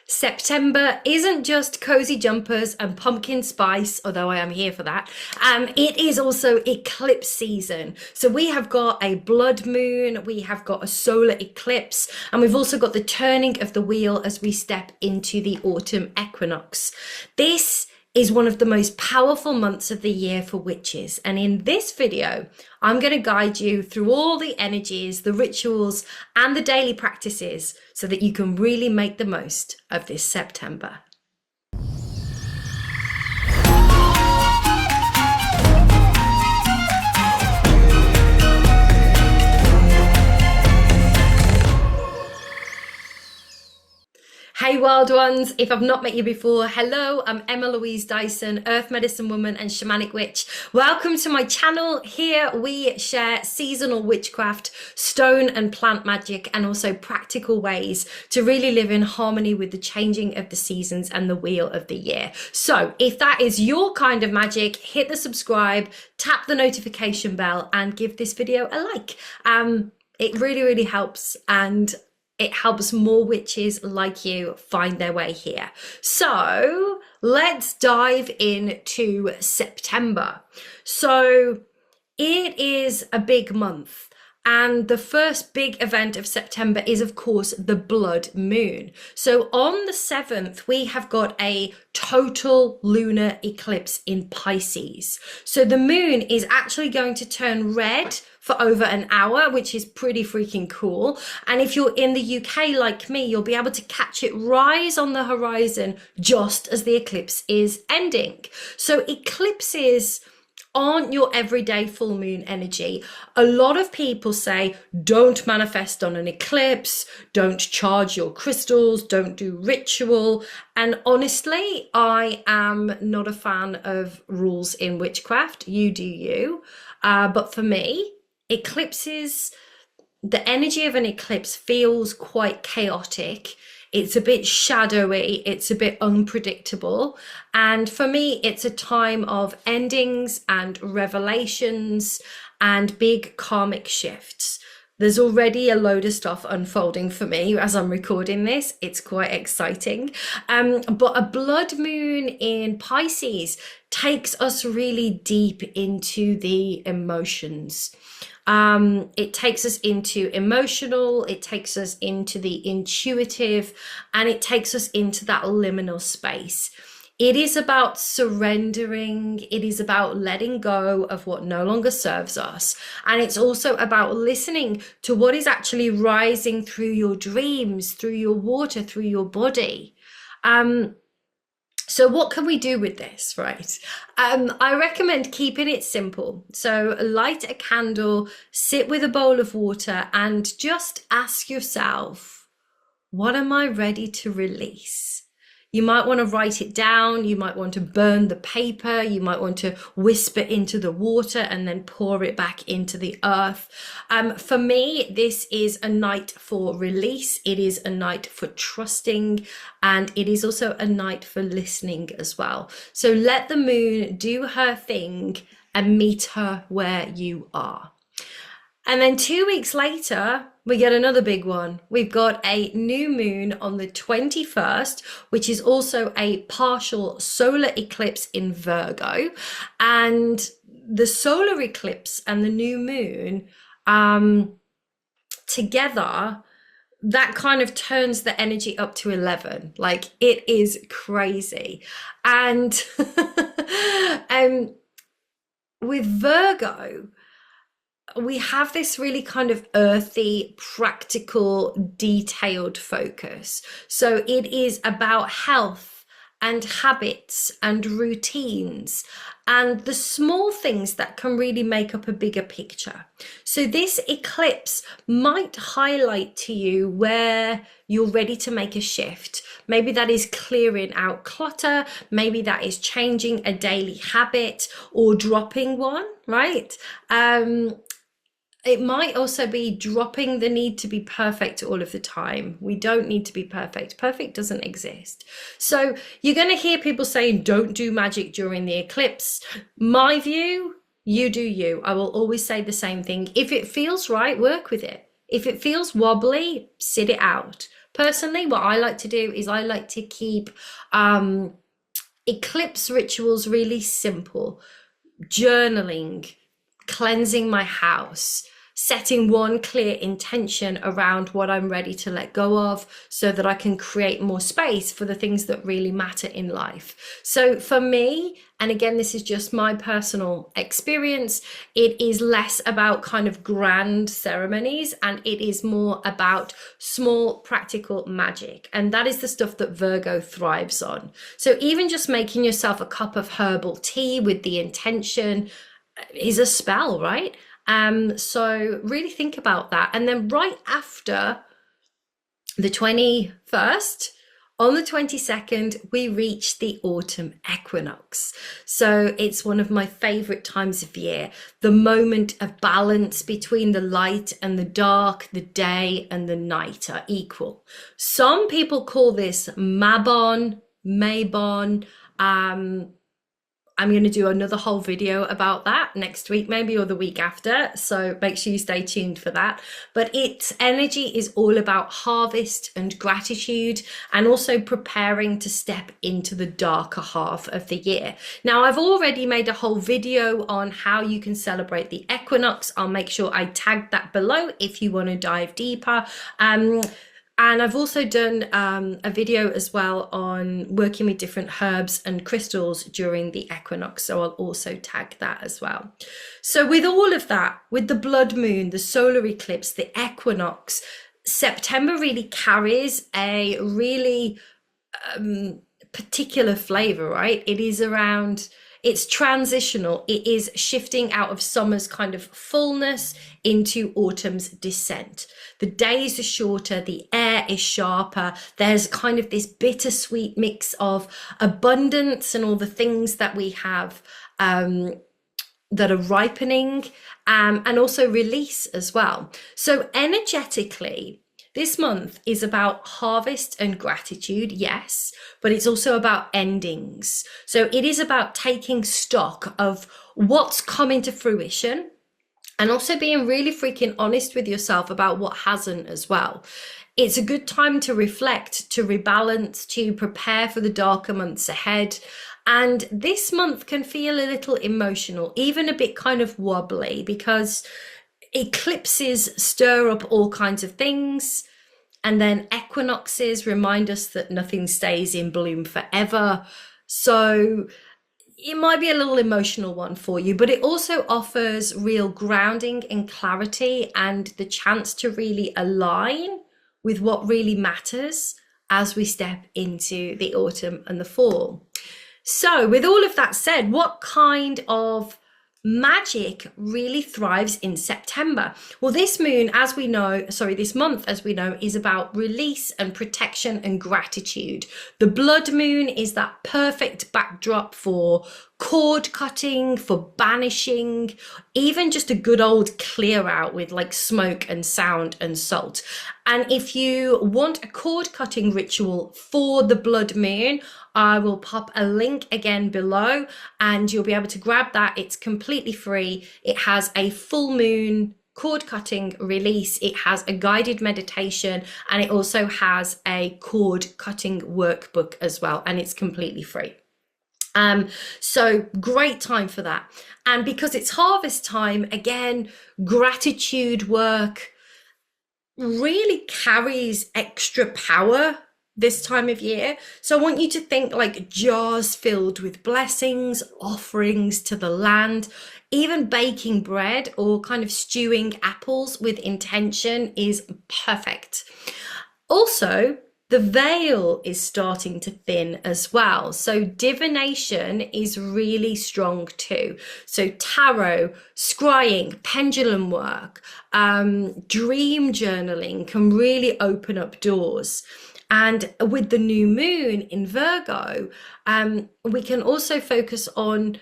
September isn't just cozy jumpers and pumpkin spice, although I am here for that. It is also eclipse season. So we have got a blood moon, we have got a solar eclipse, and we've also got the turning of the wheel as we step into the autumn equinox. This is one of the most powerful months of the year for witches. And in this video, I'm going to guide you through all the energies, the rituals, and the daily practices so that you can really make the most of this September. Hey wild ones, if I've not met you before, hello, I'm Emma Louise Dyson, earth medicine woman and shamanic witch. Welcome to my channel. Here we share seasonal witchcraft, stone and plant magic, and also practical ways to really live in harmony with the changing of the seasons and the wheel of the year. So if that is your kind of magic, hit the subscribe, tap the notification bell, and give this video a like. It really helps, and it helps more witches like you find their way here. So let's dive into September. So it is a big month. And the first big event of September is, of course, the blood moon. So on the 7th, we have got a total lunar eclipse in Pisces. So the moon is actually going to turn red for over an hour, which is pretty freaking cool. And if you're in the UK like me, you'll be able to catch it rise on the horizon just as the eclipse is ending. So eclipses aren't your everyday full moon energy. A lot of people say, don't manifest on an eclipse, don't charge your crystals, don't do ritual. And honestly, I am not a fan of rules in witchcraft. You do you. But for me, eclipses, the energy of an eclipse feels quite chaotic. It's a bit shadowy, it's a bit unpredictable. And for me, it's a time of endings and revelations and big karmic shifts. There's already a load of stuff unfolding for me as I'm recording this. It's quite exciting. But a blood moon in Pisces takes us really deep into the emotions. It takes us into emotional, it takes us into the intuitive, and it takes us into that liminal space. It is about surrendering, it is about letting go of what no longer serves us. And it's also about listening to what is actually rising through your dreams, through your water, through your body. So what can we do with this, right? I recommend keeping it simple. So light a candle, sit with a bowl of water, and just ask yourself, what am I ready to release? You might want to write it down. You might want to burn the paper. You might want to whisper into the water and then pour it back into the earth. For me, this is a night for release. It is a night for trusting, and it is also a night for listening as well. So let the moon do her thing and meet her where you are. And then 2 weeks later, we get another big one. We've got a new moon on the 21st, which is also a partial solar eclipse in Virgo. And the solar eclipse and the new moon together, that kind of turns the energy up to 11. Like, it is crazy. And with Virgo, we have this really kind of earthy, practical, detailed focus. So it is about health and habits and routines and the small things that can really make up a bigger picture. So this eclipse might highlight to you where you're ready to make a shift. Maybe that is clearing out clutter. Maybe that is changing a daily habit or dropping one, right? It might also be dropping the need to be perfect all of the time. We don't need to be perfect. Perfect doesn't exist. So you're going to hear people saying, don't do magic during the eclipse. My view, you do you. I will always say the same thing. If it feels right, work with it. If it feels wobbly, sit it out. Personally, what I like to do is I like to keep eclipse rituals really simple. Journaling, cleansing my house, setting one clear intention around what I'm ready to let go of so that I can create more space for the things that really matter in life. So for me, and again, this is just my personal experience, it is less about kind of grand ceremonies and it is more about small practical magic. And that is the stuff that Virgo thrives on. So even just making yourself a cup of herbal tea with the intention is a spell, right? So really think about that. And then right after the 21st, on the 22nd, we reach the autumn equinox. So it's one of my favorite times of year, the moment of balance between the light and the dark, the day and the night are equal. Some people call this Mabon. I'm going to do another whole video about that next week, maybe, or the week after. So make sure you stay tuned for that. But its energy is all about harvest and gratitude, and also preparing to step into the darker half of the year. Now, I've already made a whole video on how you can celebrate the equinox. I'll make sure I tag that below if you want to dive deeper. And I've also done a video as well on working with different herbs and crystals during the equinox. So I'll also tag that as well. So with all of that, with the blood moon, the solar eclipse, the equinox, September really carries a really particular flavor, right? It is around... It's transitional. It is shifting out of summer's kind of fullness into autumn's descent. The days are shorter, the air is sharper. There's kind of this bittersweet mix of abundance and all the things that we have that are ripening, and also release as well. So energetically, this month is about harvest and gratitude, yes, but it's also about endings. So it is about taking stock of what's coming to fruition and also being really freaking honest with yourself about what hasn't as well. It's a good time to reflect, to rebalance, to prepare for the darker months ahead. And this month can feel a little emotional, even a bit kind of wobbly, because eclipses stir up all kinds of things. And then equinoxes remind us that nothing stays in bloom forever. So it might be a little emotional one for you, but it also offers real grounding and clarity and the chance to really align with what really matters as we step into the autumn and the fall. So with all of that said, what kind of magic really thrives in September? Well, this month, as we know, is about release and protection and gratitude. The blood moon is that perfect backdrop for cord cutting, for banishing, even just a good old clear out with like smoke and sound and salt. And if you want a cord cutting ritual for the blood moon, I will pop a link again below and you'll be able to grab that. It's completely free. It has a full moon cord cutting release. It has a guided meditation, and it also has a cord cutting workbook as well. And it's completely free. So great time for that. And because it's harvest time, again, gratitude work really carries extra power this time of year. So I want you to think like jars filled with blessings, offerings to the land. Even baking bread or kind of stewing apples with intention is perfect. Also, the veil is starting to thin as well. So divination is really strong too. So tarot, scrying, pendulum work, dream journaling can really open up doors. And with the new moon in Virgo, we can also focus on,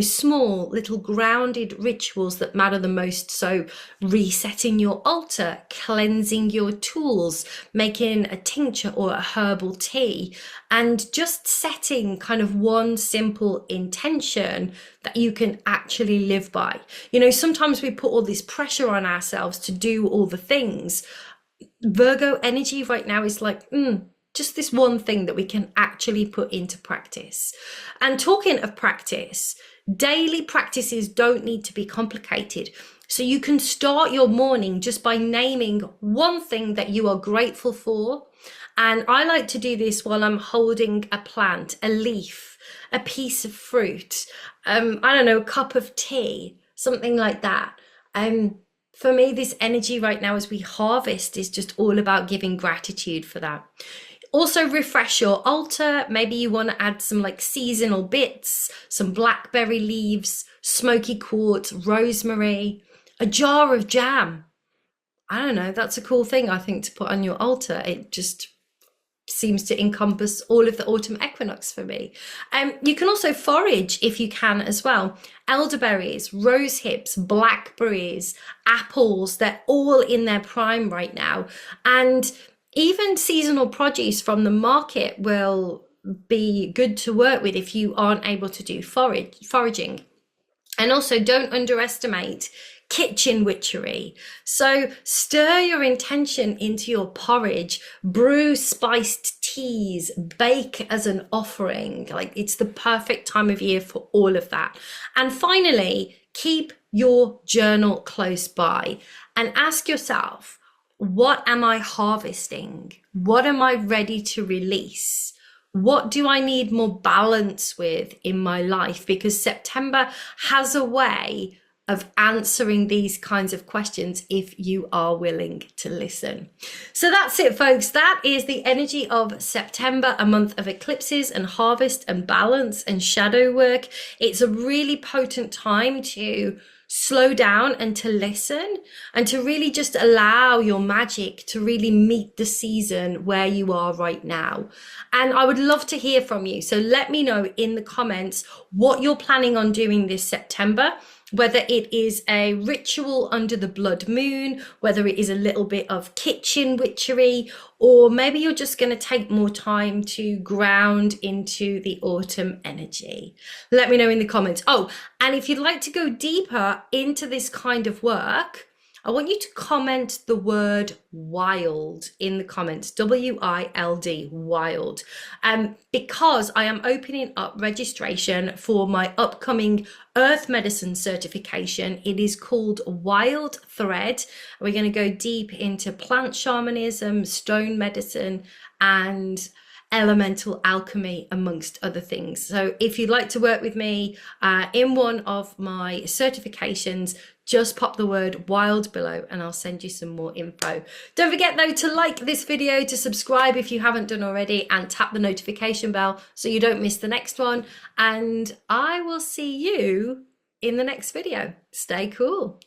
small little grounded rituals that matter the most. So resetting your altar, cleansing your tools, making a tincture or a herbal tea, and just setting kind of one simple intention that you can actually live by. Sometimes we put all this pressure on ourselves to do all the things. Virgo energy right now is like, just this one thing that we can actually put into practice. And talking of practice, daily practices don't need to be complicated. So you can start your morning just by naming one thing that you are grateful for. And I like to do this while I'm holding a plant, a leaf, a piece of fruit, I don't know, a cup of tea, something like that. For me, this energy right now as we harvest is just all about giving gratitude for that. Also refresh your altar. Maybe you want to add some like seasonal bits, some blackberry leaves, smoky quartz, rosemary, a jar of jam. I don't know, that's a cool thing I think to put on your altar. It just seems to encompass all of the autumn equinox for me. You can also forage if you can as well. Elderberries, rose hips, blackberries, apples, they're all in their prime right now. And even seasonal produce from the market will be good to work with if you aren't able to do foraging. And also don't underestimate kitchen witchery. So stir your intention into your porridge, brew spiced teas, bake as an offering. Like, it's the perfect time of year for all of that. And finally, keep your journal close by and ask yourself, what am I harvesting? What am I ready to release? What do I need more balance with in my life? Because September has a way of answering these kinds of questions if you are willing to listen. So that's it, folks. That is the energy of September, a month of eclipses and harvest and balance and shadow work. It's a really potent time to slow down and to listen and to really just allow your magic to really meet the season where you are right now. And I would love to hear from you. So let me know in the comments what you're planning on doing this September, whether it is a ritual under the blood moon, whether it is a little bit of kitchen witchery, or maybe you're just going to take more time to ground into the autumn energy. Let me know in the comments. Oh, and if you'd like to go deeper into this kind of work, I want you to comment the word wild in the comments, W-I-L-D, wild, because I am opening up registration for my upcoming Earth Medicine certification. It is called Wild Thread. We're going to go deep into plant shamanism, stone medicine, and elemental alchemy, amongst other things. So if you'd like to work with me in one of my certifications, just pop the word wild below and I'll send you some more info. Don't forget though to like this video, to subscribe if you haven't done already, and tap the notification bell so you don't miss the next one. And I will see you in the next video. Stay cool.